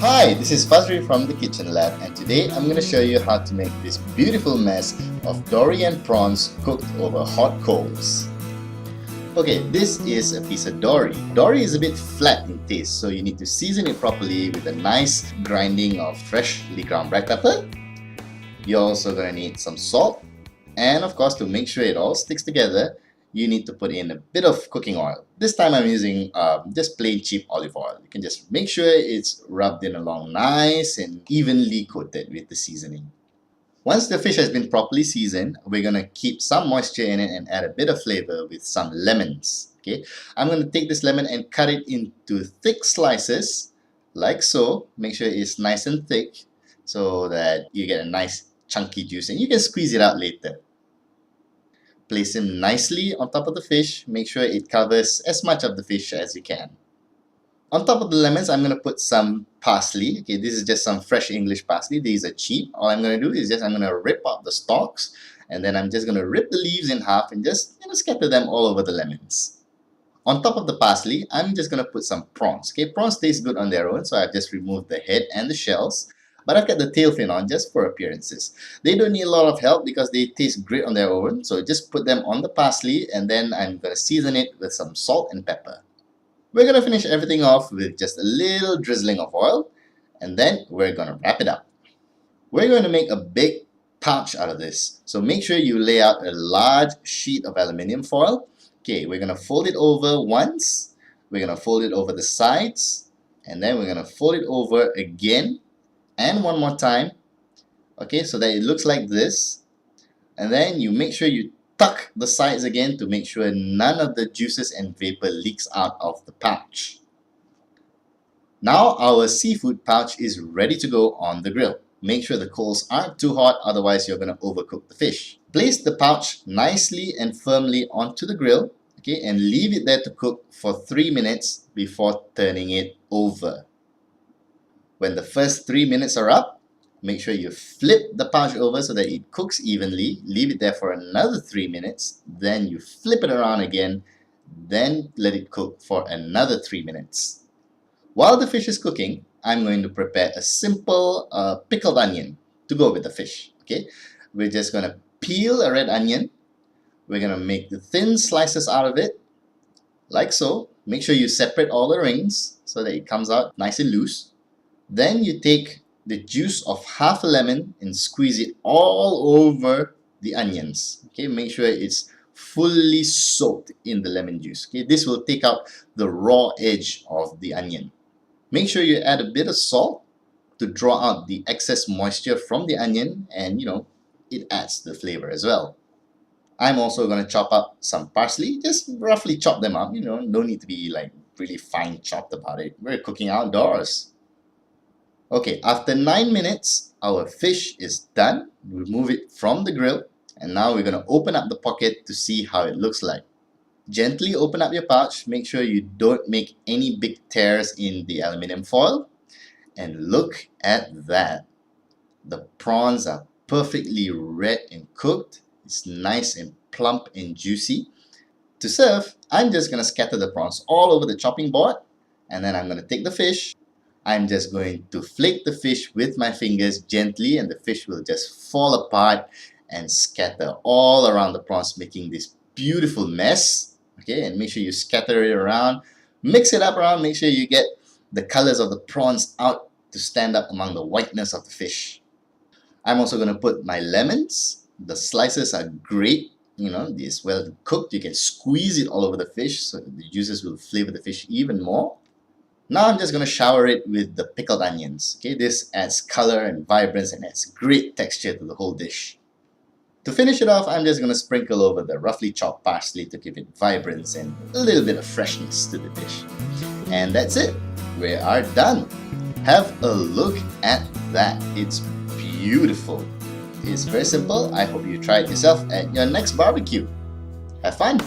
Hi, this is Fazri from the Kitchen Lab, and today I'm going to show you how to make this beautiful mess of dory and prawns cooked over hot coals. Okay, this is a piece of dory. Dory is a bit flat in taste, so you need to season it properly with a nice grinding of freshly ground black pepper. You're also going to need some salt, and of course, to make sure it all sticks together, you need to put in a bit of cooking oil. This time I'm using just plain cheap olive oil. You can just make sure it's rubbed in along nice and evenly coated with the seasoning. Once the fish has been properly seasoned, we're going to keep some moisture in it and add a bit of flavor with some lemons. Okay, I'm going to take this lemon and cut it into thick slices like so. Make sure it's nice and thick so that you get a nice chunky juice, and you can squeeze it out later. Place him nicely on top of the fish. Make sure it covers as much of the fish as you can. On top of the lemons, I'm going to put some parsley. Okay, this is just some fresh English parsley. These are cheap. All I'm going to do is I'm going to rip out the stalks, and then I'm just going to rip the leaves in half and just scatter them all over the lemons. On top of the parsley, I'm just going to put some prawns. Okay, prawns taste good on their own, so I've just removed the head and the shells. But I've got the tail fin on just for appearances. They don't need a lot of help because they taste great on their own. So just put them on the parsley, and then I'm going to season it with some salt and pepper. We're going to finish everything off with just a little drizzling of oil, and then we're going to wrap it up. We're going to make a big pouch out of this. So make sure you lay out a large sheet of aluminium foil. Okay, we're going to fold it over once. We're going to fold it over the sides, and then we're going to fold it over again. And one more time, okay, so that it looks like this. And then you make sure you tuck the sides again to make sure none of the juices and vapor leaks out of the pouch. Now our seafood pouch is ready to go on the grill. Make sure the coals aren't too hot, otherwise you're going to overcook the fish. Place the pouch nicely and firmly onto the grill, okay, and leave it there to cook for 3 minutes before turning it over. When the first 3 minutes are up, make sure you flip the pouch over so that it cooks evenly. Leave it there for another 3 minutes. Then you flip it around again. Then let it cook for another 3 minutes. While the fish is cooking, I'm going to prepare a simple pickled onion to go with the fish. Okay, we're just going to peel a red onion. We're going to make the thin slices out of it, like so. Make sure you separate all the rings so that it comes out nice and loose. Then you take the juice of half a lemon and squeeze it all over the onions. Okay, make sure it's fully soaked in the lemon juice. Okay, this will take out the raw edge of the onion. Make sure you add a bit of salt to draw out the excess moisture from the onion, and it adds the flavor as well. I'm also going to chop up some parsley, just roughly chop them up. No need to be like really fine chopped about it. We're cooking outdoors. Okay, after 9 minutes, our fish is done. Remove it from the grill, and now we're going to open up the pocket to see how it looks like. Gently open up your pouch. Make sure you don't make any big tears in the aluminium foil. And look at that. The prawns are perfectly red and cooked. It's nice and plump and juicy. To serve, I'm just going to scatter the prawns all over the chopping board, and then I'm going to take the fish. I'm just going to flake the fish with my fingers gently, and the fish will just fall apart and scatter all around the prawns, making this beautiful mess. Okay, and make sure you scatter it around, mix it up around, make sure you get the colors of the prawns out to stand up among the whiteness of the fish. I'm also going to put my lemons. The slices are great. This well cooked. You can squeeze it all over the fish so the juices will flavor the fish even more. Now I'm just going to shower it with the pickled onions. Okay, this adds color and vibrance and adds great texture to the whole dish. To finish it off, I'm just going to sprinkle over the roughly chopped parsley to give it vibrance and a little bit of freshness to the dish. And that's it. We are done. Have a look at that. It's beautiful. It's very simple. I hope you try it yourself at your next barbecue. Have fun!